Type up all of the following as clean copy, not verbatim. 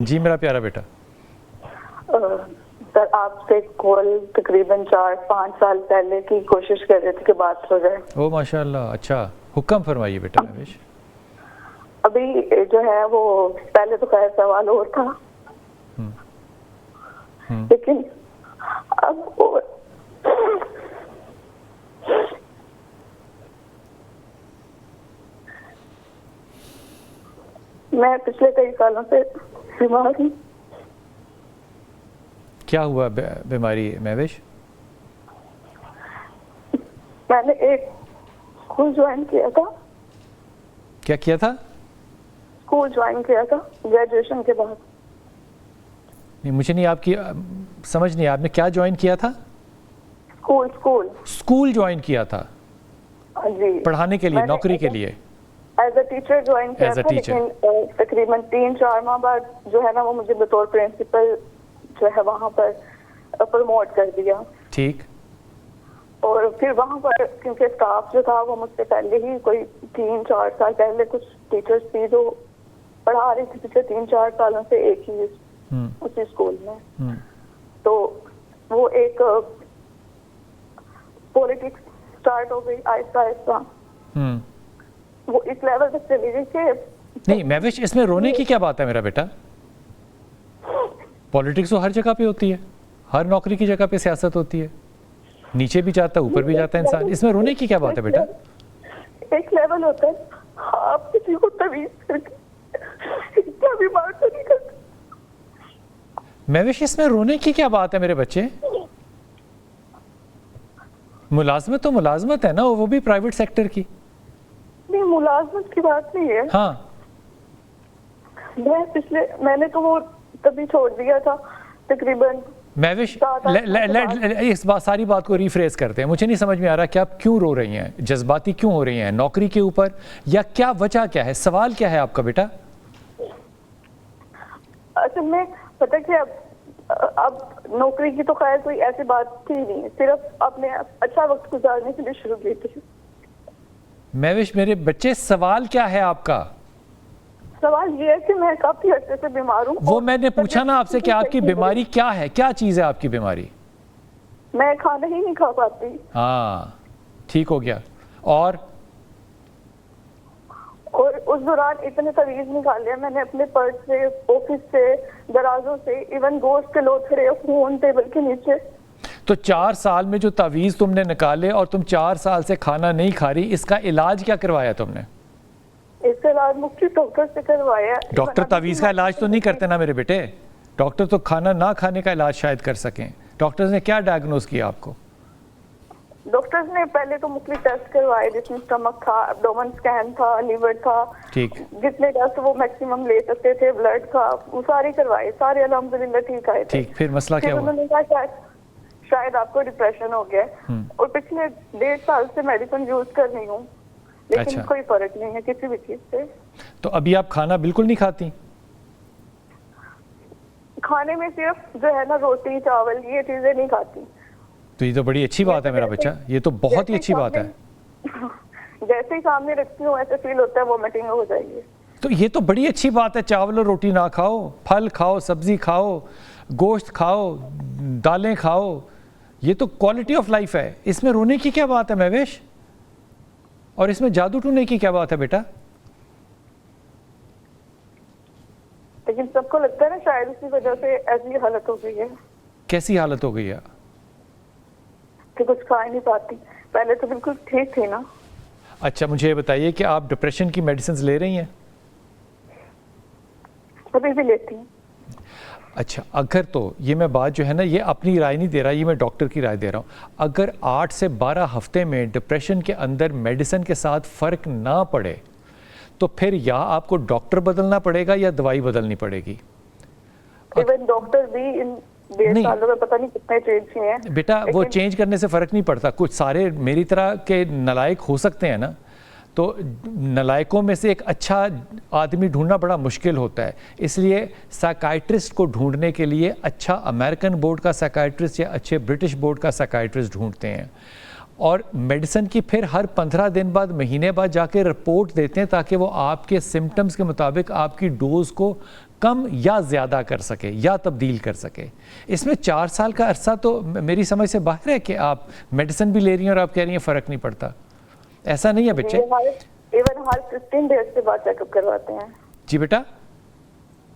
जी मेरा प्यारा बेटा। सर आपसे कॉल तकरीबन 4-5 साल पहले की कोशिश कर रहे थे कि बात हो जाए। ओ माशाल्लाह, अच्छा हुक्म फरमाइए बेटा। महवेश अभी जो है वो पहले तो खैर सवाल और था, लेकिन अब मैं पिछले कई सालों से बीमार हूँ। क्या हुआ बीमारी महवेश? मैंने एक स्कूल ज्वाइन किया था। क्या किया था? स्कूल ज्वाइन किया था ग्रेजुएशन के बाद। नहीं, मुझे नहीं, आपकी समझ नहीं, आपने क्या ज्वाइन किया था? स्कूल ज्वाइन किया था जी, पढ़ाने के लिए, नौकरी के लिए? एज अ टीचर ज्वाइन किया था, लेकिन तकरीबन 3-4 माह बाद जो है ना वो मुझे बतौर प्रिंसिपल जो है वहाँ पर प्रमोट कर दिया। ठीक। और फिर वहाँ पर क्योंकि स्टाफ जो था वो मुझसे पहले ही कोई 3-4 साल पहले कुछ टीचर्स थी जो पढ़ा रही थी पिछले 3-4 सालों से एक ही उसी स्कूल में। तो वो एक पॉलिटिक्स स्टार्ट हो गई आहिस्ता आहिस्ता। वो इस लेवल तक चली गई कि नहीं महवेश, इसमें रोने की क्या बात है मेरा बेटा? पॉलिटिक्स तो हर जगह पे होती है, हर नौकरी की जगह पे सियासत होती है, नीचे भी जाता है ऊपर भी जाता है इंसान। इसमें रोने की क्या बात है बेटा? एक लेवल होता है, आप किसी को तमीज करके इतना बीमार तो नहीं करते। महवेश इसमें रोने की क्या बात है मेरे बच्चे? मुलाजमत तो मुलाजमत है ना, वो भी प्राइवेट सेक्टर की। नहीं, मुलाजमत की बात नहीं है। हाँ, मैंने तो वो तभी छोड़ दिया था तकरीबन। महवेश इस बात सारी बात को रिफ्रेज करते हैं। मुझे नहीं समझ में आ रहा कि आप क्यों रो रही हैं, जज्बाती क्यों हो रही हैं नौकरी के ऊपर, या क्या वजह क्या है, सवाल क्या है आपका बेटा? असल में पता क्या, अब नौकरी की तो खैर कोई ऐसी बात थी नहीं, सिर्फ अपने अच्छा वक्त गुजारने के लिए शुरू की थी। महवेश मेरे बच्चे, सवाल क्या है आपका? सवाल ये है कि मैं काफी अर्से से बीमार हूँ। वो मैंने पूछा ना आपसे कि आपकी बीमारी क्या है, क्या चीज है आपकी बीमारी? मैं खाना ही नहीं खा पाती। हाँ, ठीक हो गया। और उस दौरान इतने तवीज निकाल लिया मैंने अपने पर्स से, ऑफिस से, दराजों से, इवन गोश्त के लोथड़े फोन टेबल के नीचे। तो 4 साल में जो तावीज़ तुमने निकाले और तुम 4 साल से खाना नहीं खा रही, इसका इलाज क्या करवाया तुमने? इसका इलाज मुख्तलिफ डॉक्टर से करवाया। डॉक्टर तावीज़ का इलाज तो नहीं करते ना मेरे बेटे। डॉक्टर तो खाना ना खाने का इलाज शायद कर सकें। डॉक्टर्स ने क्या डायग्नोज किया आपको? डॉक्टर्स ने पहले तो मुख्तलिफ टेस्ट करवाए, जिसमें स्टमक था, एब्डोमेन स्कैन था, लिवर था, ठीक, जितने टेस्ट वो मैक्सिमम ले सकते थे, ब्लड था, वो सारे करवाए, सारे अल्हम्दुलिल्लाह ठीक आए थे। ठीक, फिर मसला क्या हुआ? उन्होंने कहा शायद आपको डिप्रेशन हो गया। और पिछले 1.5 साल से मेडिसिन यूज कर रही हूँ, लेकिन अच्छा, कोई फर्क नहीं है किसी भी चीज से। तो अभी आप खाना बिल्कुल नहीं खाती? खाने में सिर्फ जो है ना रोटी चावल ये चीजें नहीं खाती। तो ये तो बड़ी अच्छी बात है मेरा बच्चा, ये तो बहुत ही अच्छी बात है। जैसे ही सामने रखती हूँ ऐसे फील होता है वोमिटिंग हो जाएगी। तो ये तो बड़ी अच्छी बात है, चावल और रोटी ना खाओ, फल खाओ, सब्जी खाओ, गोश्त खाओ, दालें खाओ, ये तो क्वालिटी ऑफ लाइफ है। इसमें रोने की क्या बात है महवेश? और इसमें जादू टूने की क्या बात है बेटा? लेकिन सबको लगता है ना शायद इसी वजह से ऐसी हालत हो गई है। कैसी हालत हो गई है? कि कुछ खा ही नहीं पाती, पहले तो बिल्कुल ठीक थी ना। अच्छा, मुझे बताइए कि आप डिप्रेशन की मेडिसिन ले रही हैं? अभी भी लेती हूँ। अच्छा, अगर तो ये मैं बात जो है ना, ये अपनी राय नहीं दे रहा, ये मैं डॉक्टर की राय दे रहा हूँ। अगर 8 से 12 हफ्ते में डिप्रेशन के अंदर मेडिसिन के साथ फ़र्क ना पड़े तो फिर या आपको डॉक्टर बदलना पड़ेगा या दवाई बदलनी पड़ेगी। इवन डॉक्टर भी इन 1.5 सालों में पता नहीं कितने चेंज किए हैं बेटा। वो चेंज करने से फ़र्क नहीं पड़ता। कुछ सारे मेरी तरह के नालायक हो सकते हैं ना, तो नलायकों में से एक अच्छा आदमी ढूंढना बड़ा मुश्किल होता है। इसलिए साइकाइट्रिस्ट को ढूंढने के लिए अच्छा अमेरिकन बोर्ड का साइकाइट्रिस्ट या अच्छे ब्रिटिश बोर्ड का साइकाइट्रिस्ट ढूंढते हैं, और मेडिसिन की फिर हर 15 दिन बाद, महीने बाद जाके रिपोर्ट देते हैं, ताकि वो आपके सिम्टम्स के मुताबिक आपकी डोज को कम या ज़्यादा कर सके या तब्दील कर सके। इसमें 4 साल का अरसा तो मेरी समझ से बाहर है कि आप मेडिसिन भी ले रही हैं और आप कह रही हैं फ़र्क नहीं पड़ता। ऐसा नहीं है बच्चे। इवन हर 15 डेज के बाद चेकअप करवाते हैं। जी बेटा,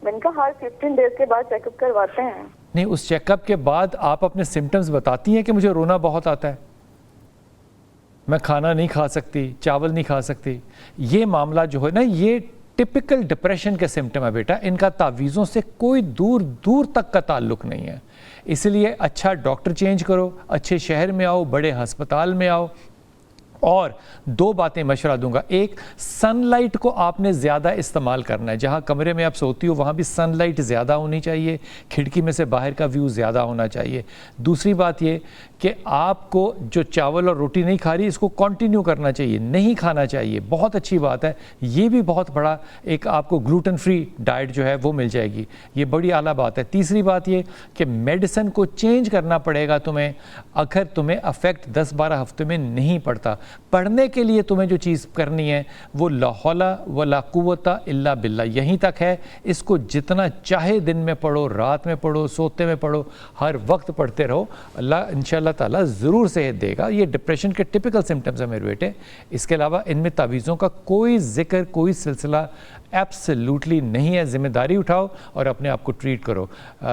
मैंने कहा हर 15 डेज के बाद चेकअप करवाते हैं। नहीं, उस चेकअप के बाद आप अपने सिम्टम्स बताती हैं कि मुझे रोना बहुत आता है, मैं खाना नहीं खा सकती, चावल नहीं खा सकती। ये मामला जो है ना, ये टिपिकल डिप्रेशन के सिम्टम है बेटा। इनका तावीज़ों से कोई दूर दूर तक का ताल्लुक़ नहीं है। इसलिए अच्छा डॉक्टर चेंज करो, अच्छे शहर में आओ, बड़े हस्पताल में आओ। और 2 बातें मशवरा दूंगा। एक, सनलाइट को आपने ज़्यादा इस्तेमाल करना है। जहाँ कमरे में आप सोती हो वहाँ भी सनलाइट ज़्यादा होनी चाहिए, खिड़की में से बाहर का व्यू ज़्यादा होना चाहिए। दूसरी बात ये कि आपको जो चावल और रोटी नहीं खा रही, इसको कंटिन्यू करना चाहिए, नहीं खाना चाहिए। बहुत अच्छी बात है, ये भी बहुत बड़ा एक आपको ग्लूटेन फ्री डाइट जो है वो मिल जाएगी, ये बड़ी आला बात है। तीसरी बात ये कि मेडिसिन को चेंज करना पड़ेगा तुम्हें, अगर तुम्हें अफेक्ट 10-12 हफ्ते में नहीं पड़ता। पढ़ने के लिए तुम्हें जो चीज़ करनी है वो ला हौला वला कुव्वता इल्ला बिल्ला यहीं तक है। इसको जितना चाहे दिन में पढ़ो, रात में पढ़ो, सोते में पढ़ो, हर वक्त पढ़ते रहो। अल्लाह इंशाअल्लाह ताला ज़रूर सेहत देगा। ये डिप्रेशन के टिपिकल सिम्टम्स हैं मेरे बेटे। इसके अलावा इनमें तावीज़ों का कोई ज़िक्र, कोई सिलसिला एब्सोल्युटली नहीं है। ज़िम्मेदारी उठाओ और अपने आप को ट्रीट करो।